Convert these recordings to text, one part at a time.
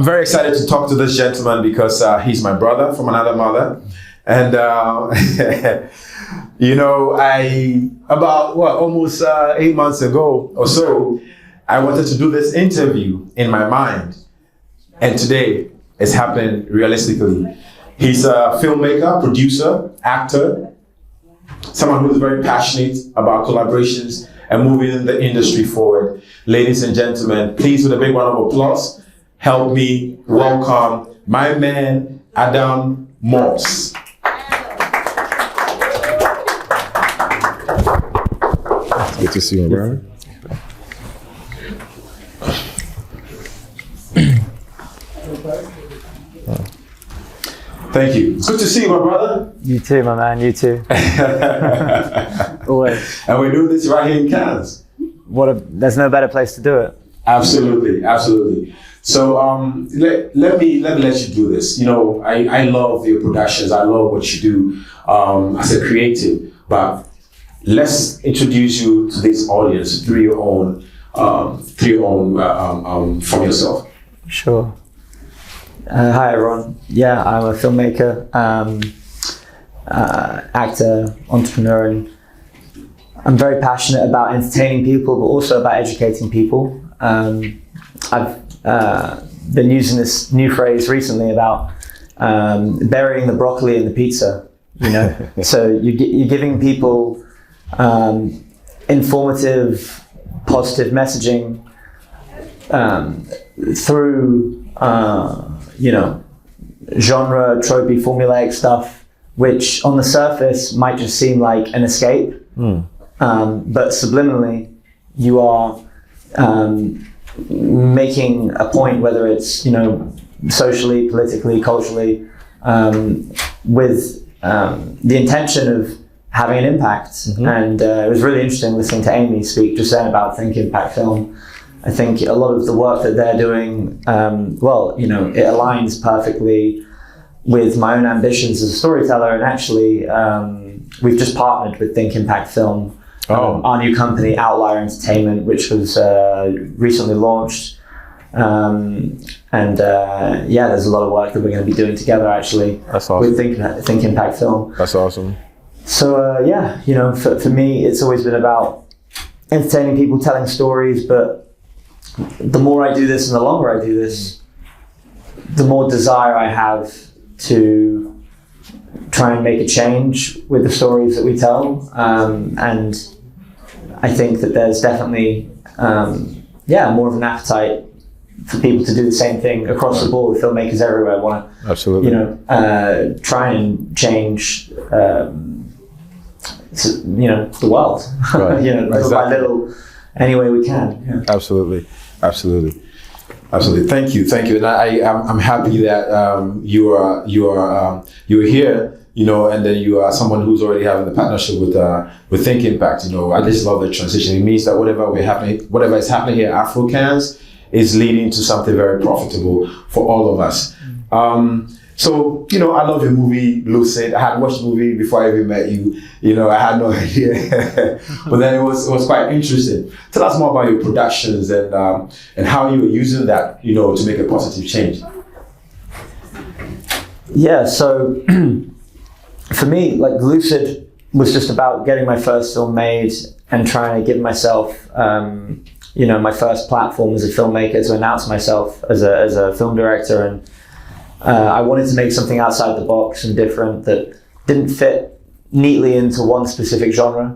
I'm very excited to talk to this gentleman because he's my brother from another mother. And, almost 8 months ago or so, I wanted to do this interview in my mind. And today it's happening realistically. He's a filmmaker, producer, actor, someone who's very passionate about collaborations and moving the industry forward. Ladies and gentlemen, please, with a big round of applause, help me welcome my man, Adam Morse. Good to see you, bro. Thank you. Good to see you, my brother. You too, my man. You too. Always. And we're doing this right here in Cannes. There's no better place to do it. Absolutely, absolutely. So let me let you do this. You know, I love your productions. I love what you do as a creative. But let's introduce you to this audience through your own from yourself. Sure. Hi everyone. Yeah, I'm a filmmaker, actor, entrepreneur, and I'm very passionate about entertaining people, but also about educating people. I've been using this new phrase recently about burying the broccoli in the pizza. You know, so you're giving people informative, positive messaging through genre, tropey, formulaic stuff, which on the surface might just seem like an escape, but subliminally you are making a point, whether it's socially, politically, culturally, with the intention of having an impact. Mm-hmm. And it was really interesting listening to Amy speak just then about Think Impact Film. I think a lot of the work that they're doing, it aligns perfectly with my own ambitions as a storyteller. And actually, we've just partnered with Think Impact Film, our new company, Outlier Entertainment, which was recently launched. There's a lot of work that we're going to be doing together, actually. That's awesome. With Think Impact Film. That's awesome. So, for me, it's always been about entertaining people, telling stories, but the more I do this and the longer I do this, the more desire I have to try and make a change with the stories that we tell. And I think that there's definitely, more of an appetite for people to do the same thing across the board. Filmmakers everywhere want to, absolutely, try and change, the world. Right. Little by little, any way we can. Yeah. Absolutely. Thank you. And I'm happy that you are here. And then you are someone who's already having the partnership with Think Impact. I just love the transition. It means that whatever is happening here at AfroCannes is leading to something very profitable for all of us. So, I love your movie, Lucid. I had watched the movie before I even met you. I had no idea. But then it was quite interesting. Tell us more about your productions and how you were using that, to make a positive change. Yeah, so for me, Lucid was just about getting my first film made and trying to give myself, my first platform as a filmmaker to announce myself as a film director. And I wanted to make something outside the box and different that didn't fit neatly into one specific genre,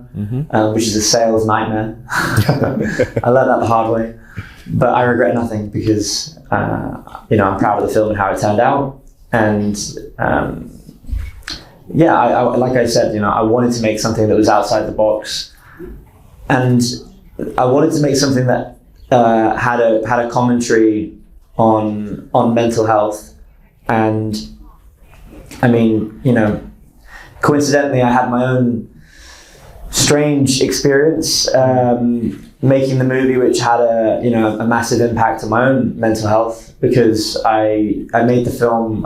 which is a sales nightmare. I learned that the hard way, but I regret nothing because I'm proud of the film and how it turned out. And I like I said, I wanted to make something that was outside the box, and I wanted to make something that had a commentary on mental health. And coincidentally, I had my own strange experience making the movie, which had a massive impact on my own mental health, because I made the film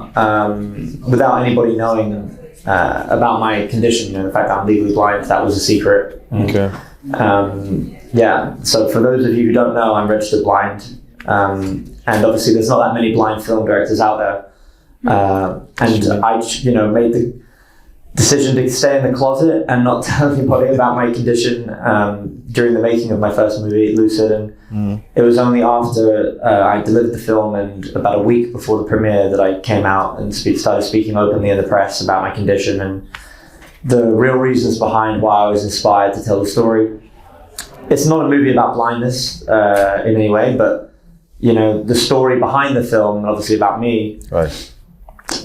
without anybody knowing about my condition. The fact that I'm legally blind, that was a secret. Okay. So for those of you who don't know, I'm registered blind. And obviously there's not that many blind film directors out there. And I, made the decision to stay in the closet and not tell anybody about my condition during the making of my first movie, Lucid. And it was only after I delivered the film and about a week before the premiere that I came out and started speaking openly in the press about my condition and the real reasons behind why I was inspired to tell the story. It's not a movie about blindness in any way, but the story behind the film, obviously about me,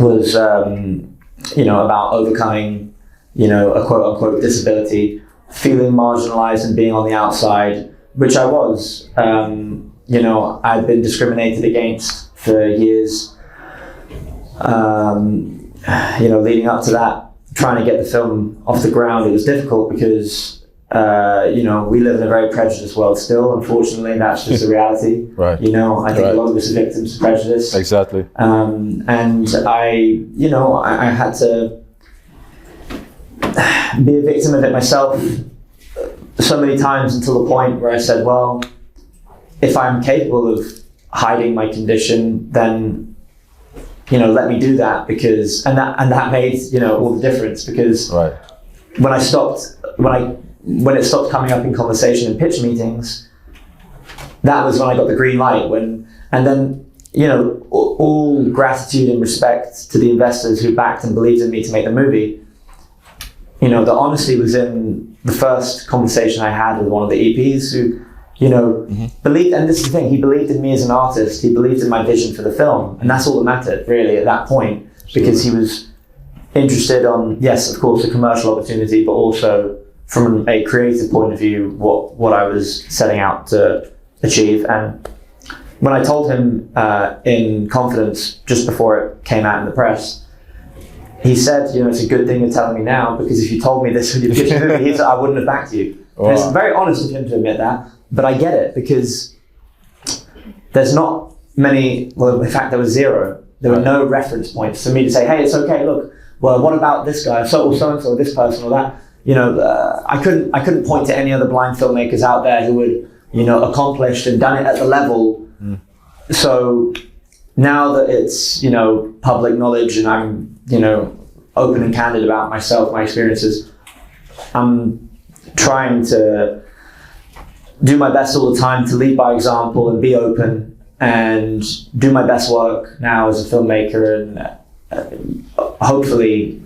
was about overcoming a quote unquote disability, feeling marginalized and being on the outside, which I was. I'd been discriminated against for years. Leading up to that, trying to get the film off the ground, it was difficult because we live in a very prejudiced world still. Unfortunately, that's just the reality. Right. I think a lot of us are victims of prejudice. Exactly. And I had to be a victim of it myself so many times until the point where I said, well, if I'm capable of hiding my condition, then let me do that, because and that made all the difference, because when it stopped coming up in conversation and pitch meetings, that was when I got the green light. And then all gratitude and respect to the investors who backed and believed in me to make the movie. The honesty was in the first conversation I had with one of the EPs who believed, and this is the thing, he believed in me as an artist, he believed in my vision for the film, and that's all that mattered really at that point, because he was interested on, yes, of course, a commercial opportunity, but also from a creative point of view, what I was setting out to achieve. And when I told him in confidence just before it came out in the press, he said, it's a good thing you're telling me now, because if you told me this when you pitched the movie, I wouldn't have backed you. Wow. And it's very honest of him to admit that, but I get it, because there's not many, well, in fact, there was zero. There were no reference points for me to say, hey, it's okay, look, well, what about this guy, so-and-so, this person, or that? I couldn't point to any other blind filmmakers out there who would, accomplished and done it at the level. So now that it's, public knowledge and I'm, open and candid about myself, my experiences, I'm trying to do my best all the time to lead by example and be open and do my best work now as a filmmaker, and hopefully,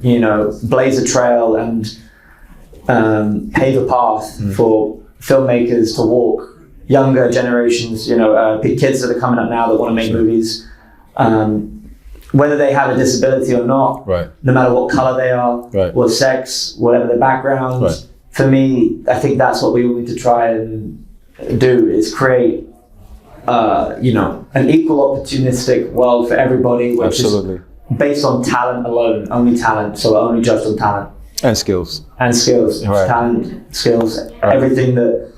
blaze a trail and pave a path for filmmakers to walk, younger generations, kids that are coming up now that want to make movies, whether they have a disability or not, no matter what color they are, what sex, whatever their background. For me, I think that's what we all need to try and do, is create an equal opportunistic world for everybody, which is based on talent alone, only talent, so only judged on talent. And skills. Talent, skills, everything that,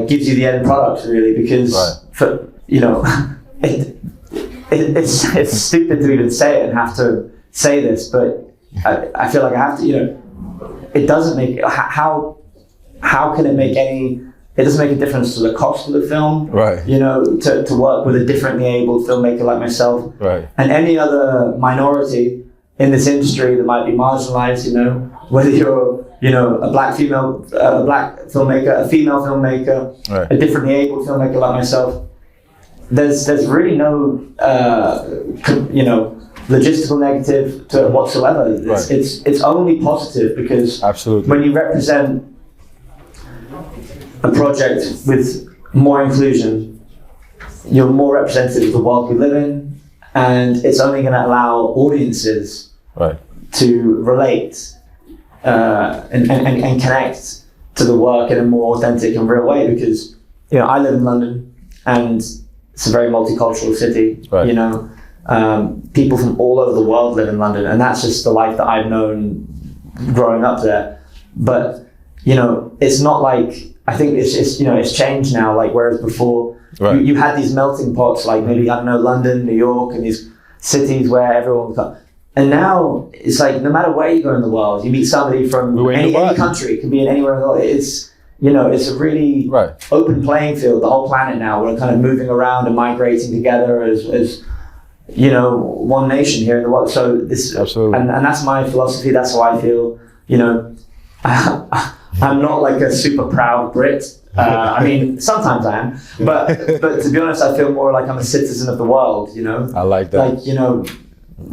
gives you the end product, really, because it's stupid to even say it and have to say this, but I feel like I have to, it doesn't make, how can it make it doesn't make a difference to the cost of the film, to work with a differently abled filmmaker like myself, and any other minority in this industry that might be marginalized, whether you're, a black filmmaker, a female filmmaker, a differently abled filmmaker like myself. There's really no, logistical negative to it whatsoever. It's only positive, because when you represent a project with more inclusion, you're more representative of the world we live in, and it's only going to allow audiences to relate and connect to the work in a more authentic and real way, because I live in London and it's a very multicultural city. People from all over the world live in London, and that's just the life that I've known growing up there. But it's not like, I think it's just, it's changed now, like whereas before you had these melting pots, like maybe, I don't know, London, New York, and these cities where everyone would come. And now it's like, no matter where you go in the world, you meet somebody from any country, it can be in anywhere in the world. it's a really Right. open playing field. The whole planet now, we're kind of moving around and migrating together as one nation here in the world. So this, Absolutely. and that's my philosophy. That's how I feel. I'm not like a super proud Brit. I mean, sometimes I am, but to be honest, I feel more like I'm a citizen of the world. I like that. Like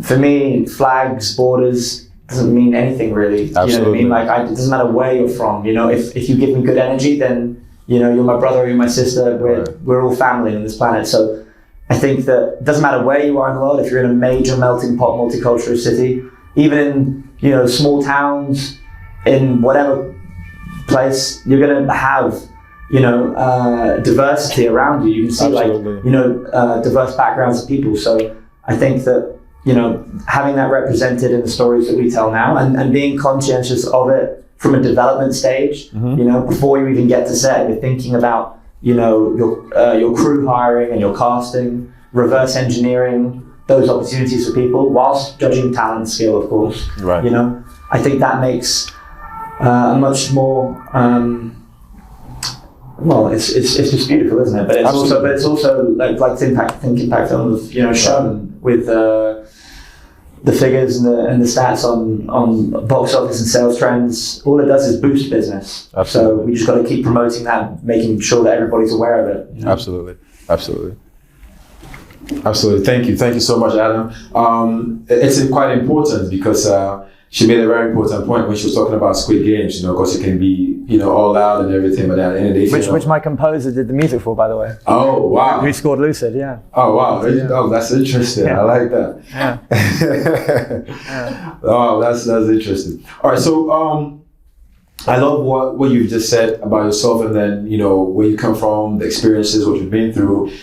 for me, flags, borders doesn't mean anything really. Absolutely. You know what I mean? Like it doesn't matter where you're from. If you give me good energy, then you're my brother, you're my sister. We're all family on this planet. So I think that it doesn't matter where you are in the world. If you're in a major melting pot, multicultural city, even in small towns, in whatever place, you're gonna have diversity around you. You can see Absolutely. diverse backgrounds of people. So I think that having that represented in the stories that we tell now, and being conscientious of it from a development stage, before you even get to set, you're thinking about your crew hiring and your casting, reverse engineering those opportunities for people, whilst judging talent and skill, of course. Right. I think that makes a much more it's just beautiful, isn't it? But it's also like think impact films shown with the figures and the stats on box office and sales trends. All it does is boost business. Absolutely. So we just got to keep promoting that, making sure that everybody's aware of it. Absolutely. Thank you so much, Adam. It's quite important because she made a very important point when she was talking about Squid Games, because it can be, all loud and everything, but at the end of the day... Which my composer did the music for, by the way. Oh, wow. Who scored Lucid, yeah. Oh, wow. Yeah. Oh, that's interesting. Yeah. I like that. Yeah. Oh, that's interesting. All right, so I love what you've just said about yourself and then, where you come from, the experiences, what you've been through.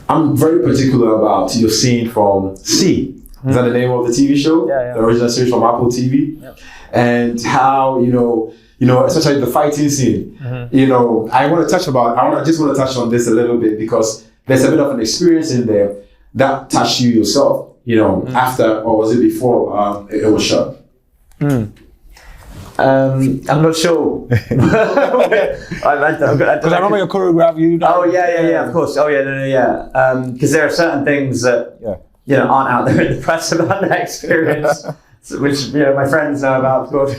I'm very particular about your scene from C. Is that the name of the TV show? Yeah. The original series from Apple TV? Yep. And how, especially the fighting scene, I just want to touch on this a little bit because there's a bit of an experience in there that touched you yourself, after, or was it before it was shot? I'm not sure. Because I remember your choreography. Oh yeah, of course. Oh yeah. Because there are certain things that aren't out there in the press about that experience, which my friends know about, of course.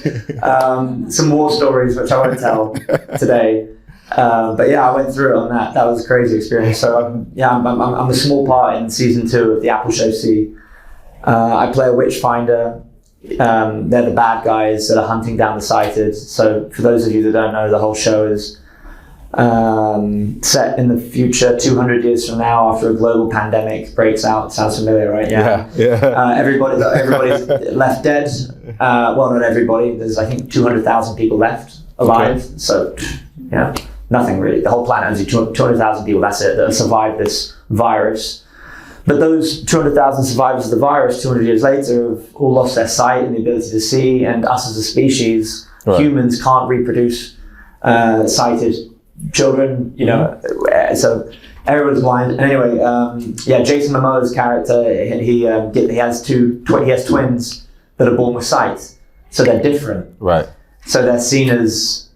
Some war stories which I won't tell today. But yeah, I went through it on that. That was a crazy experience. So I'm a small part in season 2 of the Apple show C. I play a witch finder. They're the bad guys that are hunting down the sighted. So for those of you that don't know, the whole show is set in the future, 200 years from now, after a global pandemic breaks out. Sounds familiar, right? Yeah. Everybody's left dead. Well, not everybody. There's, I think, 200,000 people left alive. Okay. So, nothing really. The whole planet has 200,000 people. That's it, that have survived this virus. But those 200,000 survivors of the virus 200 years later have all lost their sight and the ability to see, and us as a species, humans, can't reproduce sighted children, so everyone's blind. And anyway, Jason Momoa's character, he has twins that are born with sight, so they're different. Right. So they're seen as,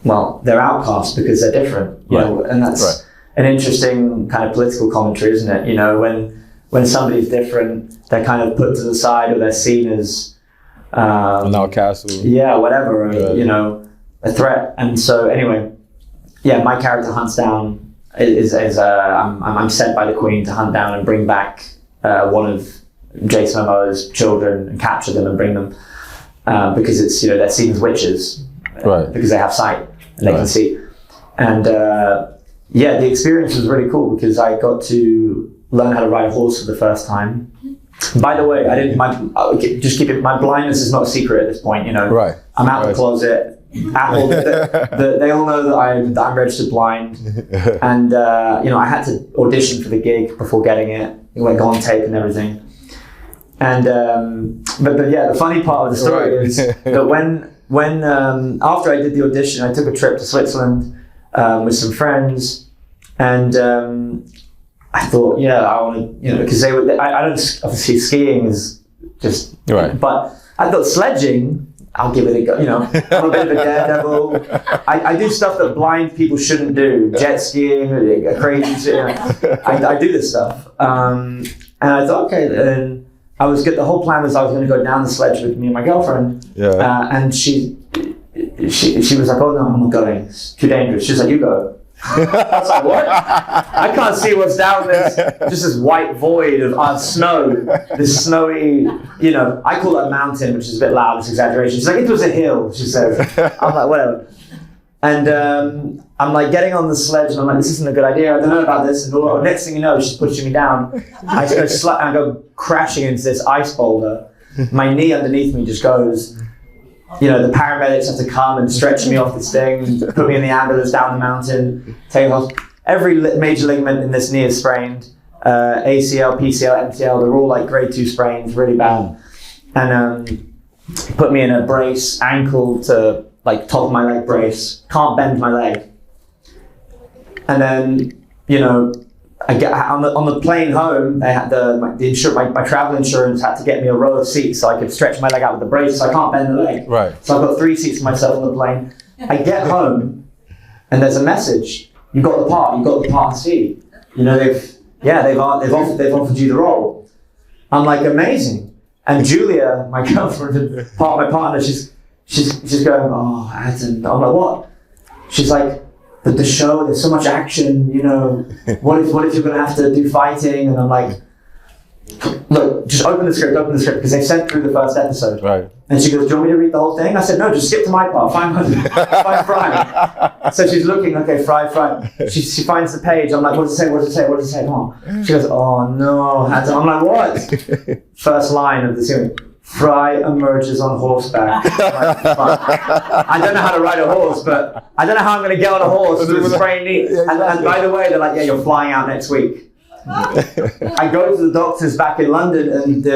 they're outcasts because they're different, and that's an interesting kind of political commentary, isn't it? When somebody's different, they're kind of put to the side, or they're seen as an outcast. Whatever, a threat. And so anyway, my character hunts down I'm sent by the Queen to hunt down and bring back one of Jason Momoa's children and capture them and bring them because it's they're seen as witches, because they have sight and they can see. And the experience was really cool because I got to learn how to ride a horse for the first time. By the way, my blindness is not a secret at this point. Right. I'm out of the closet. Apple, they all know that I'm registered blind, and I had to audition for the gig before getting it. It went on tape and everything. And the funny part of the story is that when after I did the audition, I took a trip to Switzerland with some friends, and I thought, I want to, because I don't, obviously skiing is just, but I thought sledging I'll give it a go. You know, I'm a bit of a daredevil. I do stuff that blind people shouldn't do. Jet skiing, crazy shit. You know. I do this stuff. And I thought, okay, then I was good. The whole plan was I was going to go down the sledge with me and my girlfriend. Yeah. And she was like, oh no, I'm not going. It's too dangerous. She's like, you go. I was like, what? I can't see what's down this. Just this white void of snow. This snowy, you know, I call it a mountain, which is a bit loud, it's exaggeration. She's like, it was a hill, she says. I'm like, whatever. And I'm like getting on the sledge and I'm like, this isn't a good idea. I don't know about this. And next thing you know, she's pushing me down. I go crashing into this ice boulder. My knee underneath me just goes. You know, the paramedics have to come and stretch me off this thing, put me in the ambulance down the mountain, take off. Every major ligament in this knee is sprained. ACL, PCL, MCL, they're all like grade 2 sprains, really bad. And put me in a brace, ankle to like top of my leg brace, can't bend my leg. And then, you know, I get on the plane home. They had my travel insurance had to get me a row of seats so I could stretch my leg out with the brace. So I can't bend the leg. Right. So I've got 3 seats for myself on the plane. I get home, and there's a message. You got the part C. You know they've offered you the role. I'm like, amazing. And Julia, my girlfriend, my partner, she's going, oh, Adam. I'm like, what? She's like, but the show, there's so much action, you know, what if you're going to have to do fighting? And I'm like, look, just open the script, because they sent through the first episode. Right. And she goes, do you want me to read the whole thing? I said, no, just skip to my part, find Fry. So she's looking, okay, Fry. She finds the page, I'm like, what does it say? Come on. She goes, oh no, I'm like, what? First line of the series. Fry emerges on horseback. I don't know how to ride a horse, but I don't know how I'm going to get on a horse with a sprained knee. And by the way, they're like, yeah, you're flying out next week. I go to the doctors back in London, and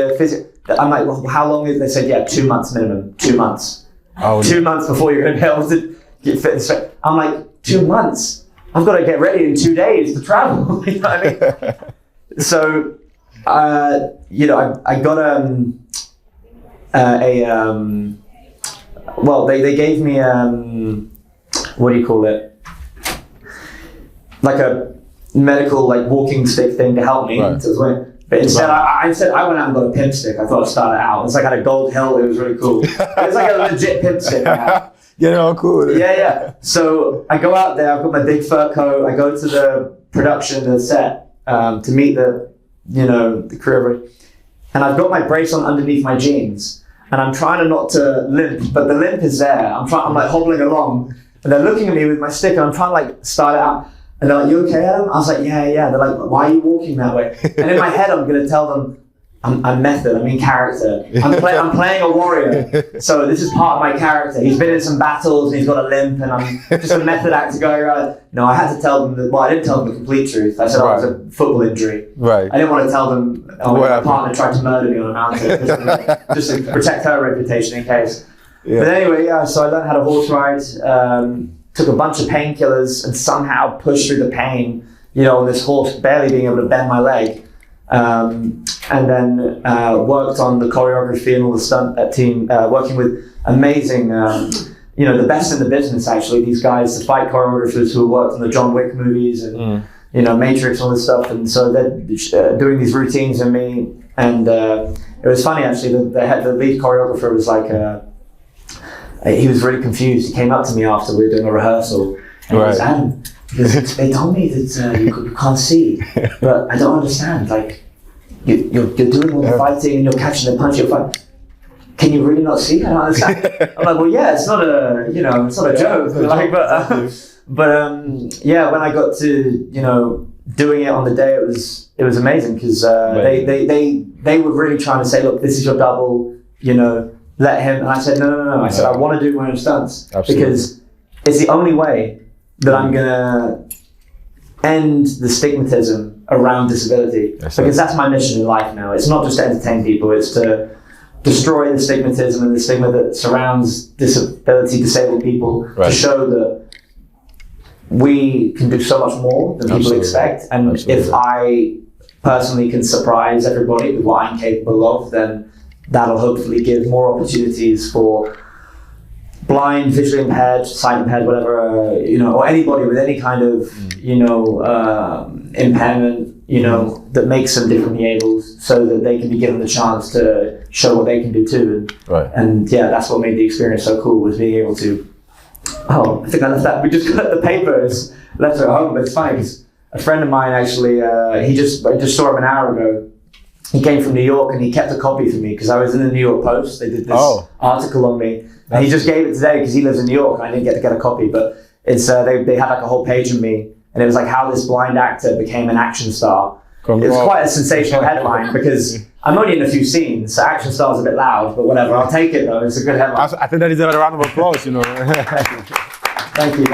I'm like, well, how long is? They said, yeah, 2 months minimum. 2 months. Oh, 2 months before you're going to be able to get fit and straight. I'm like, 2 months? I've got to get ready in 2 days to travel. You know what I mean? So, you know, I got they gave me what do you call it, like a medical like walking stick thing to help me. Right. But instead I went out and got a pimp stick. I thought I'd start it out. It's like had a gold hill. It was really cool. It was like a legit pimp stick. You know, cool. Yeah. So I go out there. I've got my big fur coat. I go to the production, the set, to meet the crew, and I've got my brace on underneath my jeans. And I'm trying not to limp, but the limp is there. I'm like hobbling along, and they're looking at me with my stick, and I'm trying to like start it out. And they're like, "You okay, Adam?" I was like, "Yeah." They're like, "Why are you walking that way?" And in my head, I'm gonna tell them, "I'm method. I'm in character. I'm playing a warrior. So this is part of my character. He's been in some battles, and he's got a limp, and I'm just a method actor going around." No, I had to tell them I didn't tell them the complete truth. I said I was a football injury. Right. I didn't want to tell them, my partner tried to murder me on a mountain, just to protect her reputation in case. Yeah. But anyway, so I learned how to horse ride, took a bunch of painkillers, and somehow pushed through the pain, you know, on this horse barely being able to bend my leg. And then worked on the choreography and all the stunt team, working with amazing, the best in the business actually. These guys, the fight choreographers who worked on the John Wick movies and Matrix, all this stuff. And so they're doing these routines in me. And it was funny actually. The lead choreographer was like, he was really confused. He came up to me after we were doing a rehearsal, and he was, Adam, because they told me that you can't see, but I don't understand. Like, you're doing all the fighting and you're catching the punch. You're fighting. Can you really not see? I don't understand. I'm like, well, yeah, it's not a joke. Like, when I got to doing it on the day, it was amazing because they were really trying to say, look, this is your double. Let him. And I said, no. I said, I want to do my own stunts. Absolutely. Because it's the only way that I'm gonna end the stigmatism around disability. Because that's my mission in life now. It's not just to entertain people, it's to destroy the stigmatism and the stigma that surrounds disabled people, to show that we can do so much more than people expect. And if I personally can surprise everybody with what I'm capable of, then that'll hopefully give more opportunities for blind, visually impaired, sight impaired, whatever, you know, or anybody with any kind of, you know, impairment, you know, that makes them differently able, so that they can be given the chance to show what they can do too. And yeah, that's what made the experience so cool, was being able to. Oh, I think I left that. We just got the papers, left it at home, but it's funny because a friend of mine actually, I just saw him an hour ago. He came from New York and he kept a copy for me because I was in the New York Post. They did this article on me, and he just gave it today because he lives in New York and I didn't get to get a copy. But it's they had like a whole page of me, and it was like how this blind actor became an action star. It was quite a sensational headline because I'm only in a few scenes, so action star's a bit loud, but whatever. I'll take it though. It's a good headline. I think that is a round of applause, you know. Thank you.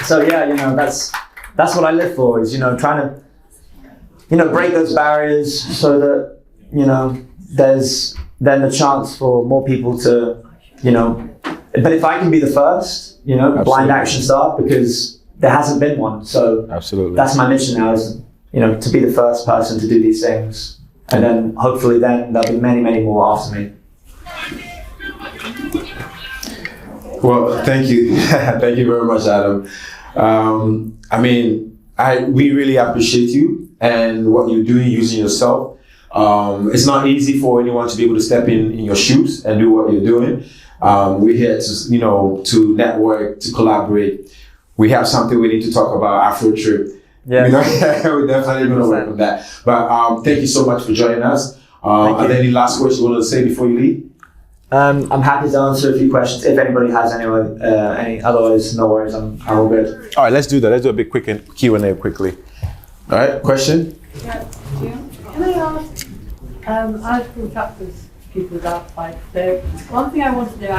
So yeah, you know, that's what I live for, is, you know, trying to, you know, break those barriers so that, you know, there's then the chance for more people to, you know, but if I can be the first, you know, blind action star, because there hasn't been one, so that's my mission now, is, you know, to be the first person to do these things, and then hopefully then there'll be many, many more after me. Well, thank you. Thank you very much, Adam. I mean, we really appreciate you and what you're doing using yourself. It's not easy for anyone to be able to step in your shoes and do what you're doing. We're here to, you know, to network, to collaborate. We have something we need to talk about, Afro Trip. Yeah, you know, we're definitely going to work on that. But thank you so much for joining us. Are there any last words you want to say before you leave? I'm happy to answer a few questions if anybody has any. Otherwise, no worries. I'm all good. All right, let's do that. Let's do a big quick Q&A quickly. All right, question? Yeah, Jim. Can I ask? I've brought up with people outside. So one thing I want to know,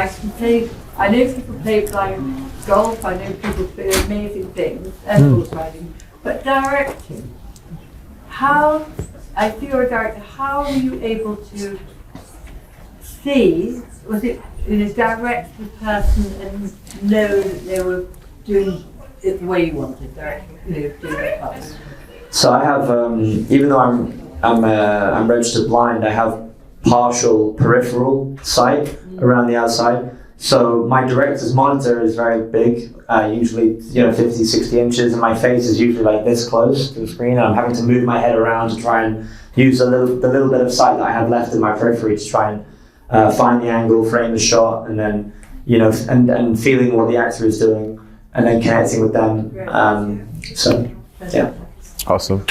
I know people play blind golf. I know people play amazing things and horse riding, but directing. I see you're a director. How were you able to see? Was it, you know, direct the person and know that they were doing it the way you wanted, directly, you know, doing it properly? So I have, even though I'm registered blind, I have partial peripheral sight around the outside. So my director's monitor is very big, usually, you know, 50, 60 inches, and my face is usually like this close to the screen, and I'm having to move my head around to try and use the little bit of sight that I have left in my periphery to try and find the angle, frame the shot, and then, you know, and feeling what the actor is doing, and then connecting with them. So, yeah. Awesome.